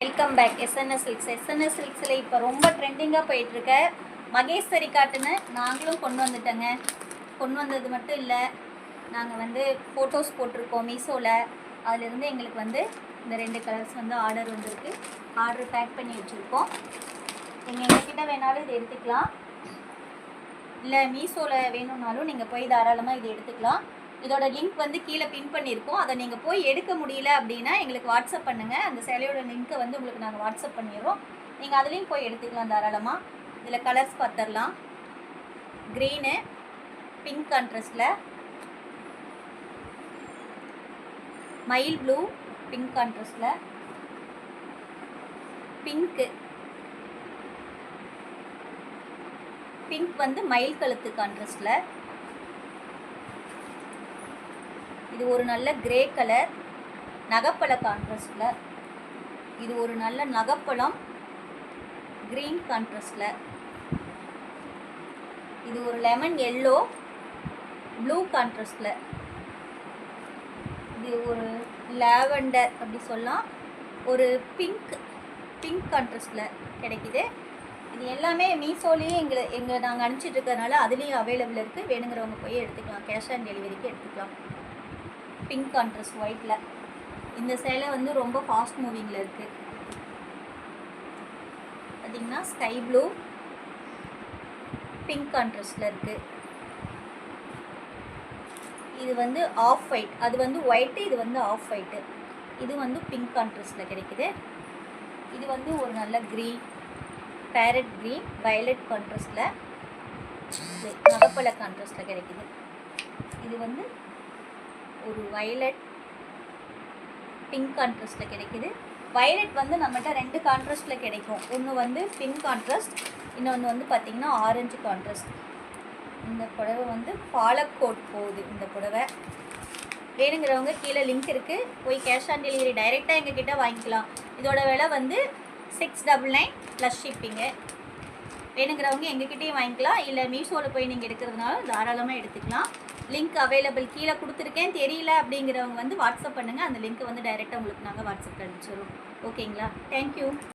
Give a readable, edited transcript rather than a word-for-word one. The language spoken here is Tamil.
Welcome back. எஸ்என்எஸ் சில்க்ஸில் இப்போ ரொம்ப ட்ரெண்டிங்காக போயிட்டுருக்க மகேஸ்வரி காட்டுன்னு நாங்களும் கொண்டு வந்துட்டோங்க. கொண்டு வந்தது மட்டும் இல்லை, நாங்கள் வந்து ஃபோட்டோஸ் போட்டிருக்கோம் மீஷோவில். அதிலிருந்து எங்களுக்கு வந்து இந்த 2 கலர்ஸ் வந்து ஆர்டர் வந்திருக்கு. ஆர்டர் பேக் பண்ணி வச்சுருக்கோம். நீங்கள் எங்ககிட்ட வேணாலும் இதை எடுத்துக்கலாம், இல்லை மீஷோவில் வேணும்னாலும் நீங்கள் போய் தாராளமாக இதை எடுத்துக்கலாம். இதோட லிங்க் வந்து கீழே பின் பண்ணியிருக்கோம். அதை நீங்கள் போய் எடுக்க முடியல அப்படின்னா எங்களுக்கு வாட்ஸ்அப் பண்ணுங்கள். அந்த சேலையோட லிங்க்கை வந்து உங்களுக்கு நாங்கள் வாட்ஸ்அப் பண்ணிடுறோம். நீங்கள் அதுலேயும் போய் எடுத்துக்கலாம் தாராளமாக. இதில் கலர்ஸ் பார்த்துடலாம். க்ரீனு, பிங்க் கான்ட்ராஸ்டில், மயில் ப்ளூ பிங்க் கான்ட்ராஸ்டில், பிங்க் வந்து மயில் கழுத்து கான்ட்ராஸ்டில், இது ஒரு நல்ல கிரே கலர் நகப்பழ கான்ட்ராஸ்டில், இது ஒரு நல்ல நகப்பழம் க்ரீன் கான்ட்ராஸ்டில், இது ஒரு லெமன் எல்லோ ப்ளூ கான்ட்ராஸ்டில், இது ஒரு லாவெண்டர் அப்படி சொல்லலாம், ஒரு பிங்க் கான்ட்ராஸ்டில் கிடைக்கிது. இது எல்லாமே மீஷோலேயே எங்களை நாங்கள் அனுப்பிச்சிட்டு இருக்கிறதுனால அதுலேயும் அவைலபிள் இருக்குது. வேணுங்கிறவங்க போய் எடுத்துக்கலாம். கேஷ் ஆன் டெலிவரிக்கு எடுத்துக்கலாம். பிங்க் கான்ட்ராஸ்ட் ஒயிட்டில் இந்த சேலை வந்து ரொம்ப ஃபாஸ்ட் மூவிங்கில் இருக்குது. பார்த்திங்கன்னா ஸ்கை ப்ளூ பிங்க் கான்ட்ராஸ்டில் இருக்குது. இது வந்து ஆஃப் ஒயிட், அது வந்து ஒயிட்டு, இது வந்து ஆஃப் ஒயிட்டு. இது வந்து பிங்க் கான்ட்ராஸ்டில் கிடைக்குது. இது வந்து ஒரு நல்ல க்ரீன் பேரட் க்ரீன் வயலட் கான்ட்ராஸ்டில், நகப்பழ கான்ட்ராஸ்டில் கிடைக்குது. இது வந்து ஒரு வயலட் பிங்க் கான்ட்ராஸ்டில் கிடைக்குது. வயலட் வந்து நம்மகிட்ட 2 கான்ட்ராஸ்டில் கிடைக்கும். ஒன்று வந்து பிங்க் கான்ட்ராஸ்ட், இன்னொன்று வந்து பார்த்திங்கன்னா ஆரஞ்சு கான்ட்ராஸ்ட். இந்த புடவை வந்து பாலக்கோட் போகுது. இந்த புடவை வேணுங்கிறவங்க கீழே லிங்க் இருக்குது, போய் கேஷ் ஆன் டெலிவரி டைரெக்டாக எங்ககிட்ட வாங்கிக்கலாம். இதோட விலை வந்து 699 ப்ளஸ் ஷிப்பிங்கு. வேணுங்கிறவங்க எங்ககிட்டயும் வாங்கிக்கலாம், இல்லை மீஷோவில் போய் நீங்கள் எடுக்கிறதுனால தாராளமாக எடுத்துக்கலாம். லிங்க் அவைலபிள் கீழே கொடுத்துருக்கேன். தெரியல அப்படிங்கிறவங்க வந்து வாட்ஸ்அப் பண்ணுங்கள். அந்த லிங்க்கை வந்து டைரெக்டாக உங்களுக்கு நாங்கள் வாட்ஸ்அப் அனுப்பிச்சிடுறோம். ஓகேங்களா? தேங்க்யூ.